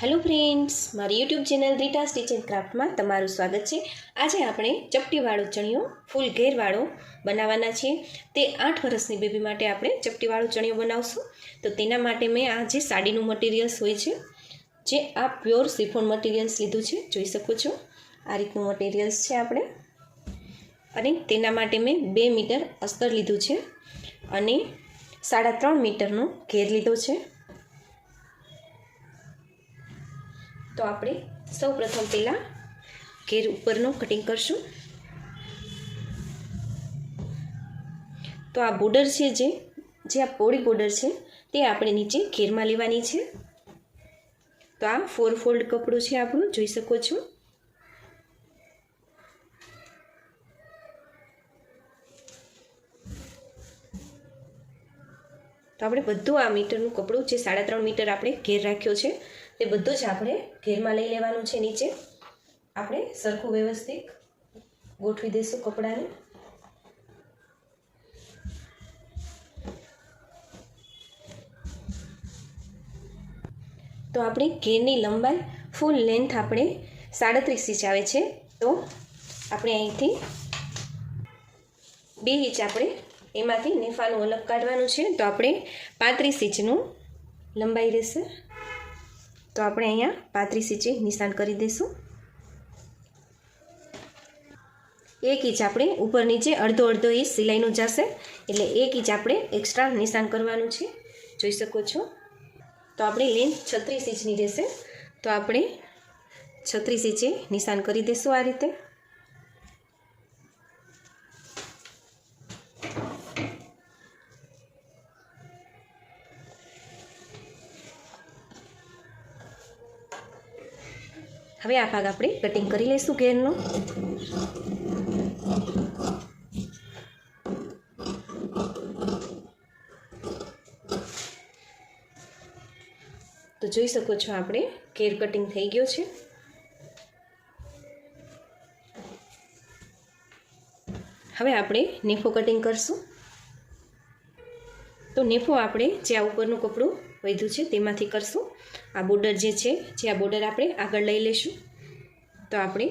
Hello friends, મારી YouTube channel Rita stitch and ક્રાફ્ટમાં તમારું સ્વાગત છે। આજે આપણે ચપટીવાળો ચણિયો ફૂલ ઘેરવાળો બનાવવાના છીએ। તે 8 વર્ષની બેબી માટે આપણે ચપટીવાળો ચણિયો બનાવશું। તો તેના માટે મેં આ જે સાડીનું મટીરિયલ્સ હોય છે, જે આ પ્યોર શિફોન મટીરિયલ્સ લીધું છે, જોઈ શકો છો આ રીતનું મટીરિયલ્સ છે આપણે। અને તેના માટે મેં 2 મીટર અસ્તર લીધું છે અને 3.5 મીટરનો ઘેર લીધો છે। તો આપણે સૌ પ્રથમ પહેલાં ઘેર ઉપરનું કટિંગ કરશું। તો આ બોર્ડર છે, જે આ પોળી બોર્ડર છે, તે આપણે નીચે ઘેરમાં લેવાની છે। તો આ 4 ફોલ્ડ કપડું છે આપણું, જોઈ શકો છો। તો આપણે બધું આ મીટરનું કપડું, જે 3.5 મીટર આપણે ઘેર રાખ્યો છે, તે બધું જ આપણે ઘેરમાં લઈ લેવાનું છે। નીચે આપણે સરખું વ્યવસ્થિત ગોઠવી દઈશું કપડાને। તો આપણે ઘેરની લંબાઈ ફૂલ લેન્થ આપણે 37 ઇંચ આવે છે। તો આપણે અહીંથી 2 ઇંચ આપણે એમાંથી નેફાનું અલગ કાઢવાનું છે। તો આપણે 35 ઇંચનું લંબાઈ રહેશે। તો આપણે અહીંયા 35 ઇંચે નિશાન કરી દઈશું। 1 ઇંચ આપણે ઉપર નીચે અડધો ઇંચ સિલાઈનું જશે, એટલે 1 ઇંચ આપણે એક્સ્ટ્રા નિશાન કરવાનું છે, જોઈ શકો છો। તો આપણે લેન્થ 36 ઇંચની રહેશે। તો આપણે 36 ઇંચે નિશાન કરી દઈશું આ રીતે। હવે આ ભાગ આપણે કટિંગ કરી લઈશું ઘેરનો। તો જોઈ શકો છો આપણે ઘેર કટિંગ થઈ ગયો છે। હવે આપણે નેફો કટિંગ કરશું। તો નેફો આપણે જે આ ઉપરનું કપડું વધ્યું છે તેમાંથી કરશું। આ બોર્ડર જે છે, જે આ બોર્ડર આપણે આગળ લઈ લઈશું। તો આપણે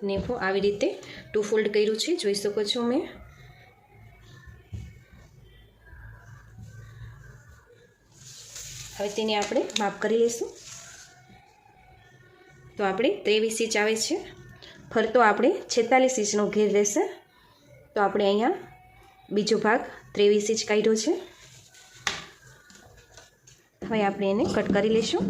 નેફો આવી રીતે 2 ફોલ્ડ કર્યું છે, જોઈ શકો છો મેં। હવે તેને આપણે માપ કરી લઈશું। તો આપણે 23 ઇંચ આવે છે, ફરતો આપણે 46 ઇંચનો ઘેર રહેશે। તો આપણે અહીંયા બીજો ભાગ 23 ઇંચ કાઢ્યો છે। હવે આપણે એને કટ કરી લઈશું।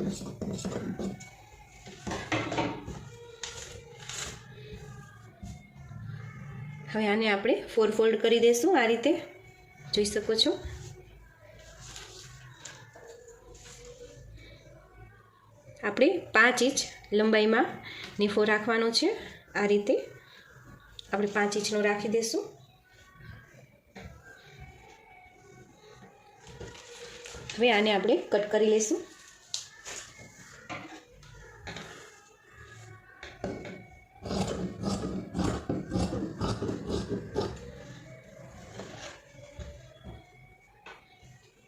હવે આને આપણે 4 ફોલ્ડ કરી દઈશું આ રીતે, જોઈ શકો છો। આપણે 5 ઇંચ લંબાઈમાં નેફો રાખવાનો છે, આ રીતે આપણે 5 ઇંચનો રાખી દઈશું। હવે આને આપણે કટ કરી લઈશું।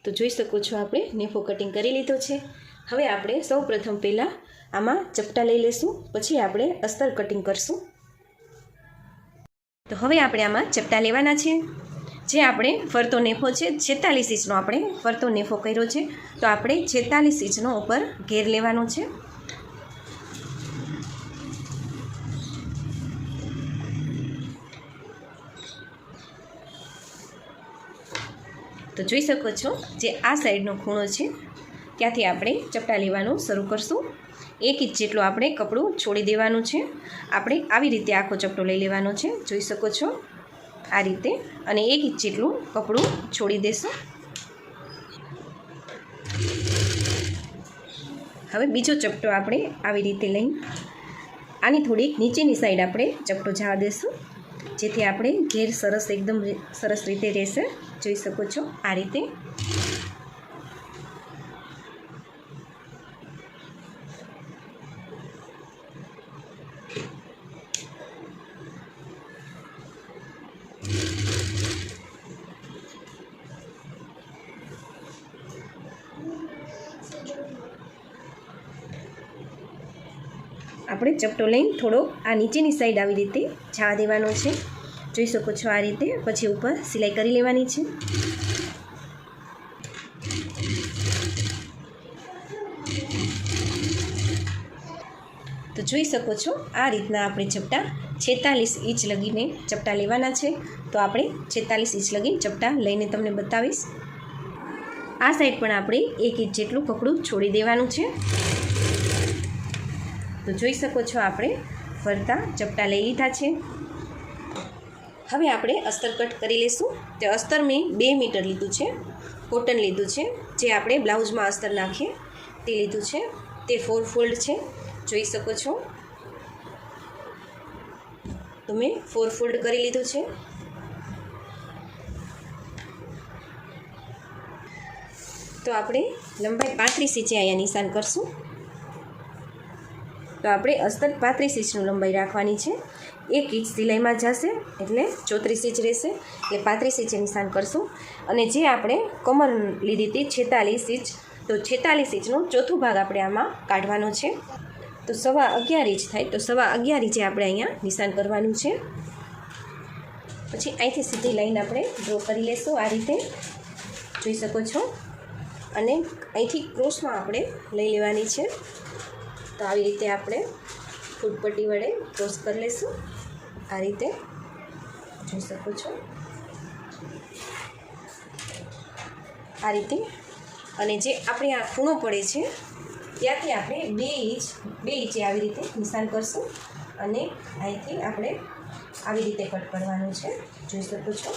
તો જોઈ શકો છો આપણે નેફો કટિંગ કરી લીધો છે। હવે આપણે સૌ પ્રથમ પહેલાં આમાં ચપટા લઈ લઈશું, પછી આપણે અસ્તર કટિંગ કરશું। તો હવે આપણે આમાં ચપટા લેવાના છે। જે આપણે ફરતો નેફો છે, 46 ઇંચનો આપણે ફરતો નેફો કર્યો છે। તો આપણે 46 ઇંચનો ઉપર ઘેર લેવાનો છે। તો જોઈ શકો છો જે આ સાઈડનો ખૂણો છે, ત્યાંથી આપણે ચપટા લેવાનું શરૂ કરશું। 1 ઇંચ જેટલું આપણે કપડું છોડી દેવાનું છે। આપણે આવી રીતે આખો ચપટો લઈ લેવાનો છે, જોઈ શકો છો આ રીતે, અને 1 ઇંચ જેટલું કપડું છોડી દેશું। હવે બીજો ચપટો આપણે આવી રીતે લઈ આની થોડીક નીચેની સાઈડ આપણે ચપટો જવા દેશું, જેથી આપણે ઘેર એકદમ સરસ રીતે રહેશે, જોઈ શકો છો આ રીતે। આપણે ચપટો લઈને થોડો આ નીચેની સાઈડ આવી રીતે જવા દેવાનો છે. જોઈ શકો છો આ રીતે. પછી ઉપર સિલાઈ કરી લેવાની છે. તો જોઈ શકો છો આ રીતના આપણે ચપટા 46 ઇંચ લગીને ચપટા લેવાના છે. તો આપણે 46 ઇંચ લગીને ચપટા લઈને તમને બતાવીશ. આ સાઈડ પણ આપણે 1 ઇંચ જેટલું કપડું છોડી દેવાનું છે. તો જોઈ શકો છો આપણે ફરતા ચપટા લઈ લીધા છે. હવે આપણે અસ્તર કટ કરી લઈશું. તે અસ્તર મેં 2 મીટર લીધું છે. કોટન લીધું છે, જે આપણે બ્લાઉઝમાં અસ્તર નાખીએ તે લીધું છે. તે 4 ફોલ્ડ છે, જોઈ શકો છો. તો મેં 4 ફોલ્ડ કરી લીધું છે. તો આપણે લંબાઈ 35 ઇંચે અહીંયા નિશાન કરશું. તો આપણે અસ્તર 35 ઇંચનું લંબાઈ રાખવાની છે. 1 ઇંચ સિલાઈમાં જશે એટલે 34 ઇંચ રહેશે, એટલે 35 ઇંચે નિશાન કરશું. અને જે આપણે કમર લીધી હતી 46 ઇંચ, તો 46 ઇંચનો ચોથો ભાગ આપણે આમાં કાઢવાનો છે. તો 11.25 ઇંચ થાય. તો 11.25 ઇંચે આપણે અહીંયા નિશાન કરવાનું છે. પછી અહીંથી સીધી લાઈન આપણે ડ્રો કરી લેશું આ રીતે, જોઈ શકો છો. અને અહીંથી ક્રોસમાં આપણે લઈ લેવાની છે. તો આવી રીતે આપણે ફૂટપટ્ટી વડે ક્રોસ કરી લઈશું આ રીતે, જોઈ શકો છો આ રીતે. અને જે આપણે આ ખૂણો પડે છે ત્યાંથી આપણે 2 ઇંચે આવી રીતે નિશાન કરશું. અને અહીંથી આપણે આવી રીતે કટ કરવાનું છે, જોઈ શકો છો.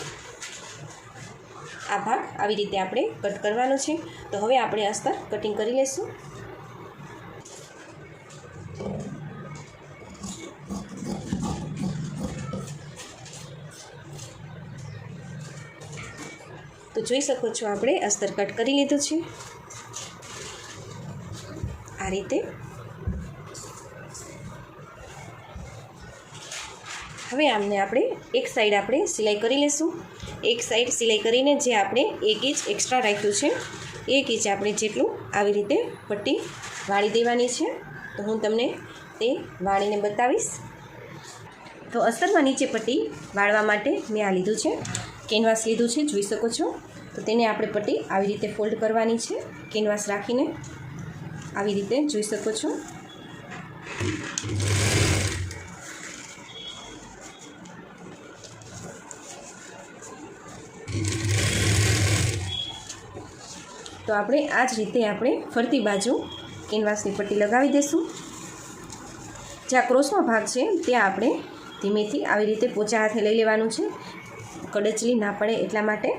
આ ભાગ આવી રીતે આપણે કટ કરવાનો છે. તો હવે આપણે અસ્તર કટિંગ કરી લઈશું. તો જોઈ શકો છો આપણે અસ્તર કટ કરી લીધું છે આ રીતે. હવે આમને આપણે એક સાઈડ આપણે સિલાઈ કરી લઈશું. એક સાઈડ સિલાઈ કરીને જે આપણે 1 ઇંચ એક્સ્ટ્રા રાખ્યું છે, 1 ઇંચ આપણે જેટલું આવી રીતે પટ્ટી વાળી દેવાની છે. તો હું તમને તે વાળીને બતાવીશ. તો અસ્તરમાં નીચે પટ્ટી વાળવા માટે મેં આ લીધું છે, કેનવાસ લીધું છે, જોઈ શકો છો. તો તેને આપણે પટ્ટી આવી રીતે ફોલ્ડ કરવાની છે, કેનવાસ રાખીને આવી રીતે, જોઈ શકો છો. તો આપણે આ જ રીતે આપણે ફરતી બાજુ કેનવાસની પટ્ટી લગાવી દઈશું. જ્યાં ક્રોસનો ભાગ છે ત્યાં આપણે ધીમેથી આવી રીતે પોચા હાથે લઈ લેવાનું છે, કડચલી ના પડે એટલા માટે.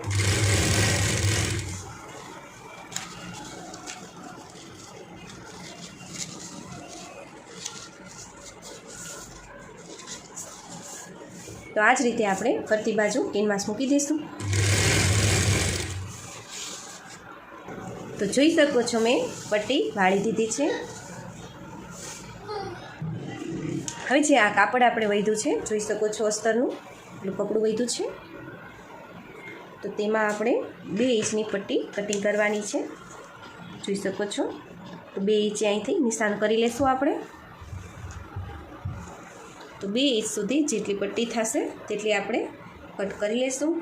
તો આ જ રીતે આપણે ફરતી બાજુ કેનવાસ મૂકી દઈશું. તો જોઈ શકો છો મેં પટ્ટી વાળી દીધી છે. હવે જે આ કાપડ આપણે વધ્યું છે, જોઈ શકો છો અસ્તરનું એટલું કપડું વધ્યું છે. તો તેમાં આપણે 2 ઇંચની પટ્ટી કટિંગ કરવાની છે, જોઈ શકો છો. તો 2 ઇંચે અહીંથી નિશાન કરી લેશું આપણે. તો 2 ઇંચ સુધી જેટલી પટ્ટી થશે તેટલી આપણે કટ કરી લેશું.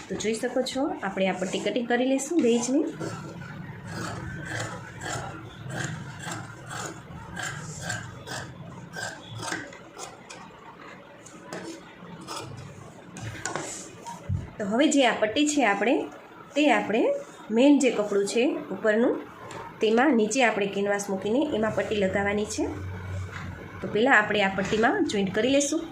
તો જોઈ શકો છો આપણે આ પટ્ટી કટિંગ કરી લઈશું 2 ઇંચની. તો હવે જે આ પટ્ટી છે તે આપણે મેઇન જે કપડું છે ઉપરનું તેમાં નીચે આપણે કેનવાસ મૂકીને એમાં પટ્ટી લગાવવાની છે. તો પહેલાં આપણે આ પટ્ટીમાં જોઈન્ટ કરી લઈશું.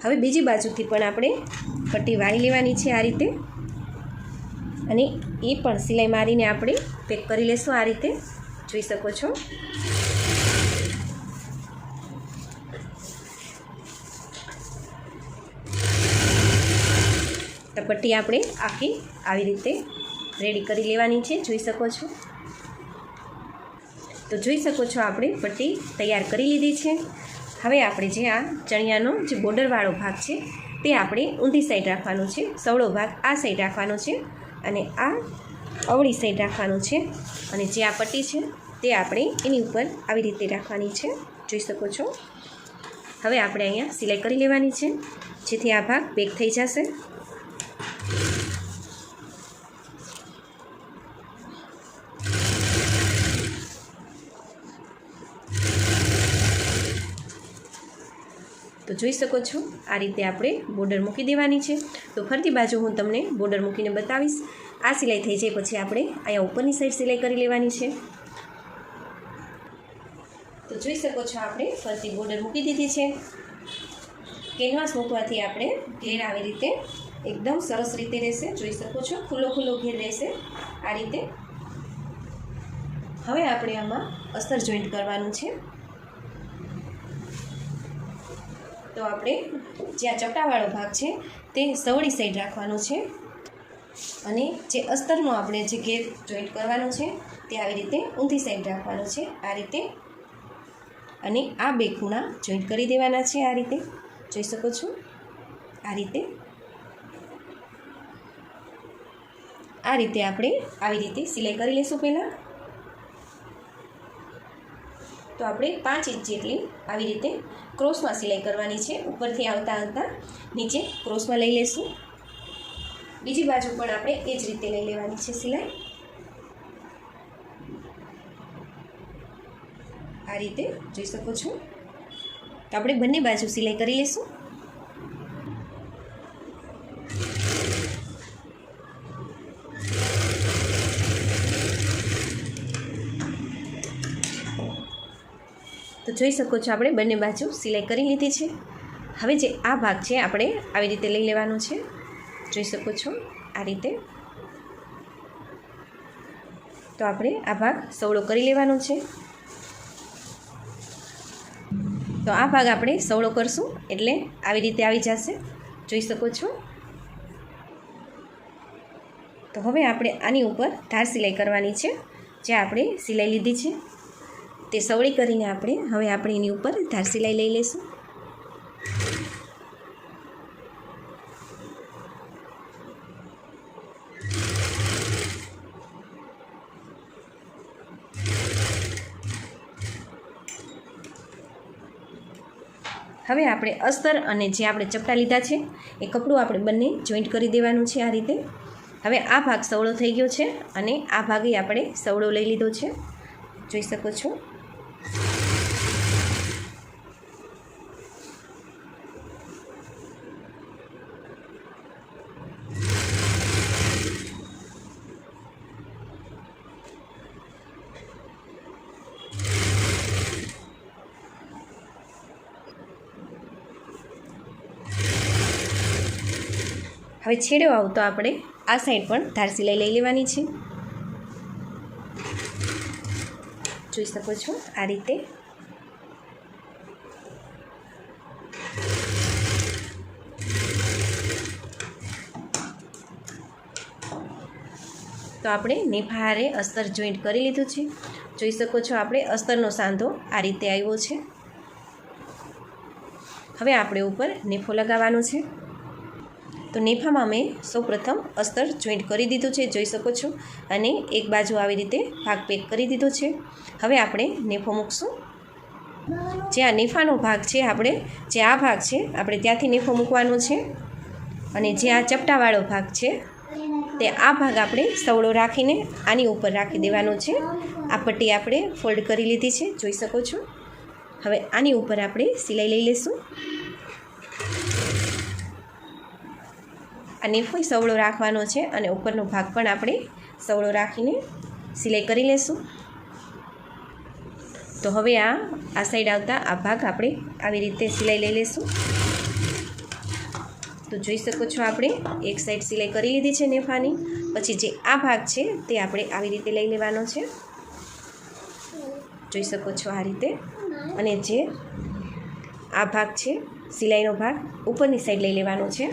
હવે બીજી બાજુથી પણ આપણે પટ્ટી વાળી લેવાની છે આ રીતે, અને એ પણ સિલાઈ મારીને આપણે પેક કરી લેશું આ રીતે, જોઈ શકો છો. પટ્ટી આપણે આખી આવી રીતે રેડી કરી લેવાની છે, જોઈ શકો છો. તો જોઈ શકો છો આપણે પટ્ટી તૈયાર કરી લીધી છે. હવે આપણે જે આ ચણિયાનો જે બોર્ડરવાળો ભાગ છે તે આપણે ઊંધી સાઈડ રાખવાનો છે, સવળો ભાગ આ સાઈડ રાખવાનો છે અને આ અવળી સાઈડ રાખવાનો છે. અને જે આ પટ્ટી છે તે આપણે એની ઉપર આવી રીતે રાખવાની છે, જોઈ શકો છો. હવે આપણે અહીંયા સિલાઈ કરી લેવાની છે, જેથી આ ભાગ પેક થઈ જશે. તો જોઈ શકો છો આ રીતે આપણે બોર્ડર મૂકી દેવાની છે. તો ફરતી બાજુ હું તમને બોર્ડર મૂકીને બતાવીશ. આ સિલાઈ થઈ જાય પછી આપણે અહીંયા ઉપરની સાઈડ સિલાઈ કરી લેવાની છે. તો જોઈ શકો છો આપણે ફરતી બોર્ડર મૂકી દીધી છે. કેનવાસ મૂકવાથી આપણે ઘેર આવી રીતે એકદમ સરસ રીતે રહેશે, જોઈ શકો છો ખુલ્લો ખુલ્લો ઘેર રહેશે આ રીતે. હવે આપણે આમાં અસ્તર જોઈન્ટ કરવાનું છે. તો આપણે જે આ ચપટાવાળો ભાગ છે તે સવળી સાઈડ રાખવાનો છે અને જે અસ્તરનો આપણે જે ઘેર જોઈન્ટ કરવાનો છે તે આવી રીતે ઊંધી સાઈડ રાખવાનો છે આ રીતે. અને આ બે ખૂણા જોઈન્ટ કરી દેવાના છે આ રીતે, જોઈ શકો છો આ રીતે. આ રીતે આપણે આવી રીતે સિલાઈ કરી લઈશું. પહેલાં તો આપણે 5 ઇંચ જેટલી આવી રીતે ક્રોસમાં સિલાઈ કરવાની છે. ઉપરથી આવતા આવતા નીચે ક્રોસમાં લઈ લઈશું. બીજી બાજુ પણ આપણે એ જ રીતે લઈ લેવાની છે સિલાઈ આ રીતે, જોઈ શકો છો. તો આપણે બંને બાજુ સિલાઈ કરી લઈશું. તો જોઈ શકો છો આપણે બંને બાજુ સિલાઈ કરી લીધી છે. હવે જે આ ભાગ છે આપણે આવી રીતે લઈ લેવાનો છે, જોઈ શકો છો આ રીતે. તો આપણે આ ભાગ સવળો કરી લેવાનો છે. તો આ ભાગ આપણે સવળો કરશું એટલે આવી રીતે આવી જશે, જોઈ શકો છો. તો હવે આપણે આની ઉપર ધાર સિલાઈ કરવાની છે. જે આપણે સિલાઈ લીધી છે તે સવળી કરીને હવે આપણે એની ઉપર ધાર સિલાઈ લઈ લઈશું. હવે આપણે અસ્તર અને જે આપણે ચપટા લીધા છે એ કપડું આપણે બંને જોઈન્ટ કરી દેવાનું છે આ રીતે. હવે આ ભાગ સવળો થઈ ગયો છે અને આ ભાગે આપણે સવળો લઈ લીધો છે, જોઈ શકો છો. હવે છેડો આવતો આપણે આ સાઈડ પણ ધાર સિલાઈ લઈ લેવાની છે, જોઈ શકો છો આ રીતે. તો આપણે નેફારે અસ્તર જોઈન્ટ કરી લીધું છે, જોઈ શકો છો આપણે અસ્તરનો સાંધો આ રીતે આવ્યો છે. હવે આપણે ઉપર નેફો લગાવવાનો છે. તો નેફામાં મેં સૌપ્રથમ અસ્તર જોઈન્ટ કરી દીધું છે, જોઈ શકો છો. અને એક બાજુ આવી રીતે ભાગ પેક કરી દીધો છે. હવે આપણે નેફો મૂકશું. જે આ નેફાનો ભાગ છે આપણે જે આ ભાગ છે આપણે ત્યાંથી નેફો મૂકવાનો છે. અને જે આ ચપટાવાળો ભાગ છે તે આ ભાગ આપણે સવળો રાખીને આની ઉપર રાખી દેવાનો છે. આ પટ્ટી આપણે ફોલ્ડ કરી લીધી છે, જોઈ શકો છો. હવે આની ઉપર આપણે સિલાઈ લઈ લઈશું. આ નેફો સવળો રાખવાનો છે અને ઉપરનો ભાગ પણ આપણે સવળો રાખીને સિલાઈ કરી લઈશું. તો હવે આ સાઈડ આવતા આ ભાગ આપણે આવી રીતે સિલાઈ લઈ લઈશું. તો જોઈ શકો છો આપણે એક સાઈડ સિલાઈ કરી લીધી છે નેફાની. પછી જે આ ભાગ છે તે આપણે આવી રીતે લઈ લેવાનો છે, જોઈ શકો છો આ રીતે. અને જે આ ભાગ છે સિલાઈનો ભાગ ઉપરની સાઈડ લઈ લેવાનો છે.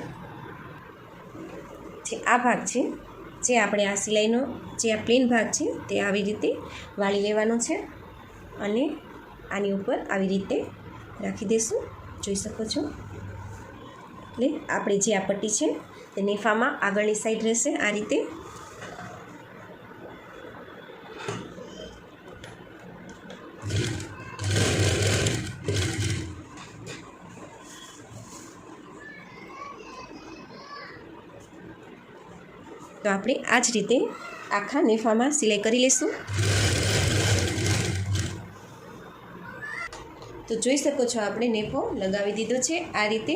જે આ ભાગ છે, જે આપણે આ સિલાઈનો જે આ પ્લેન ભાગ છે તે આવી રીતે વાળી લેવાનો છે અને આની ઉપર આવી રીતે રાખી દઈશું, જોઈ શકો છો। એટલે આપણે જે આ પટ્ટી છે તે નેફામાં આગળની સાઈડ રહેશે આ રીતે। તો આપણે આ જ રીતે આખા નેફામાં સિલાઈ કરી લઈશું। તો જોઈ શકો છો આપણે નેફો લગાવી દીધો છે આ રીતે।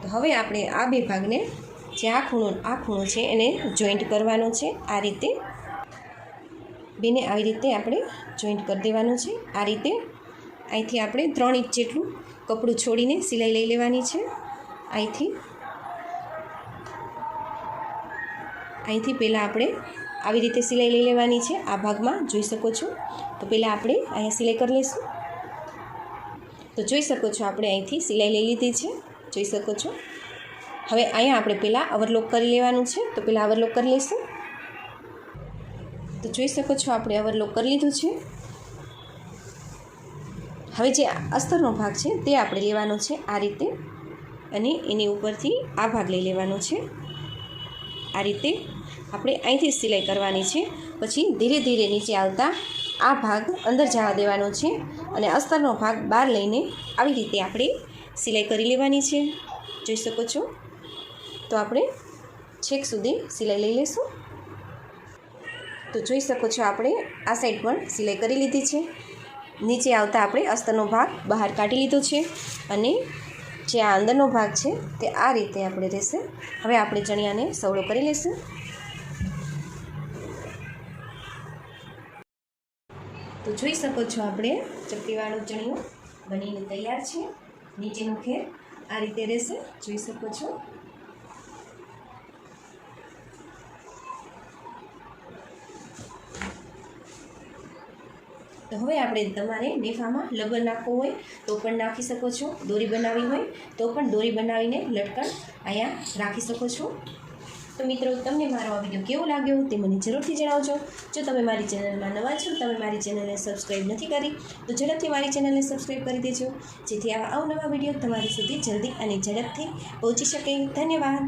તો હવે આપણે આ બે ભાગને જે આ ખૂણો છે એને જોઈન્ટ કરવાનો છે આ રીતે। બેને આવી રીતે આપણે જોઈન્ટ કરી દેવાનું છે આ રીતે। અહીંથી આપણે 3 ઇંચ જેટલું કપડું છોડીને સિલાઈ લઈ લેવાની છે। અહીંથી પહેલાં આપણે આવી રીતે સિલાઈ લઈ લેવાની છે આ ભાગમાં, જોઈ શકો છો। તો પહેલાં આપણે અહીંયા સિલાઈ કરી લઈશું। તો જોઈ શકો છો આપણે અહીંથી સિલાઈ લઈ લીધી છે, જોઈ શકો છો। હવે અહીંયા આપણે પહેલાં ઓવરલોક કરી લેવાનું છે, તો પહેલાં ઓવરલોક કરી લઈશું। તો જોઈ શકો છો આપણે ઓવરલોક કરી લીધું છે। હવે જે અસ્તરનો ભાગ છે તે આપણે લેવાનો છે આ રીતે અને એની ઉપરથી આ ભાગ લઈ લેવાનો છે આ રીતે। આપણે અહીંથી સિલાઈ કરવાની છે, પછી ધીરે ધીરે નીચે આવતા આ ભાગ અંદર જવા દેવાનો છે અને અસ્તરનો ભાગ બહાર લઈને આવી રીતે આપણે સિલાઈ કરી લેવાની છે, જોઈ શકો છો। તો આપણે છેક સુધી સિલાઈ લઈ લઈશું। તો જોઈ શકો છો આપણે આ સાઈડ પણ સિલાઈ કરી લીધી છે। નીચે આવતા આપણે અસ્તરનો ભાગ બહાર કાઢી લીધો છે અને જે આ અંદરનો ભાગ છે તે આ રીતે આપણે રહેશે। હવે આપણે ચણિયાને સવડો કરી લઈશું। તો જોઈ શકો છો આપણે ચપટીવાળું ચણિયું બનીને તૈયાર છે। નીચેનો ખેર આ રીતે રહેશે, જોઈ શકો છો। તો હવે આપણે તમારે નેફામાં લબર નાખવું હોય તો પણ નાખી શકો છો, દોરી બનાવી હોય તો પણ દોરી બનાવીને લટકણ અહીંયા રાખી શકો છો। તો મિત્રો, તમને મારો આ વિડીયો કેવો લાગ્યો તે મને જરૂરથી જણાવજો। જો તમે મારી ચેનલમાં નવા છો, તમે મારી ચેનલને સબસ્ક્રાઈબ નથી કરી તો ઝડપથી મારી ચેનલને સબસ્ક્રાઈબ કરી દેજો, જેથી આવા અવનવા વિડીયો તમારી સુધી જલ્દી અને ઝડપથી પહોંચી શકે। ધન્યવાદ।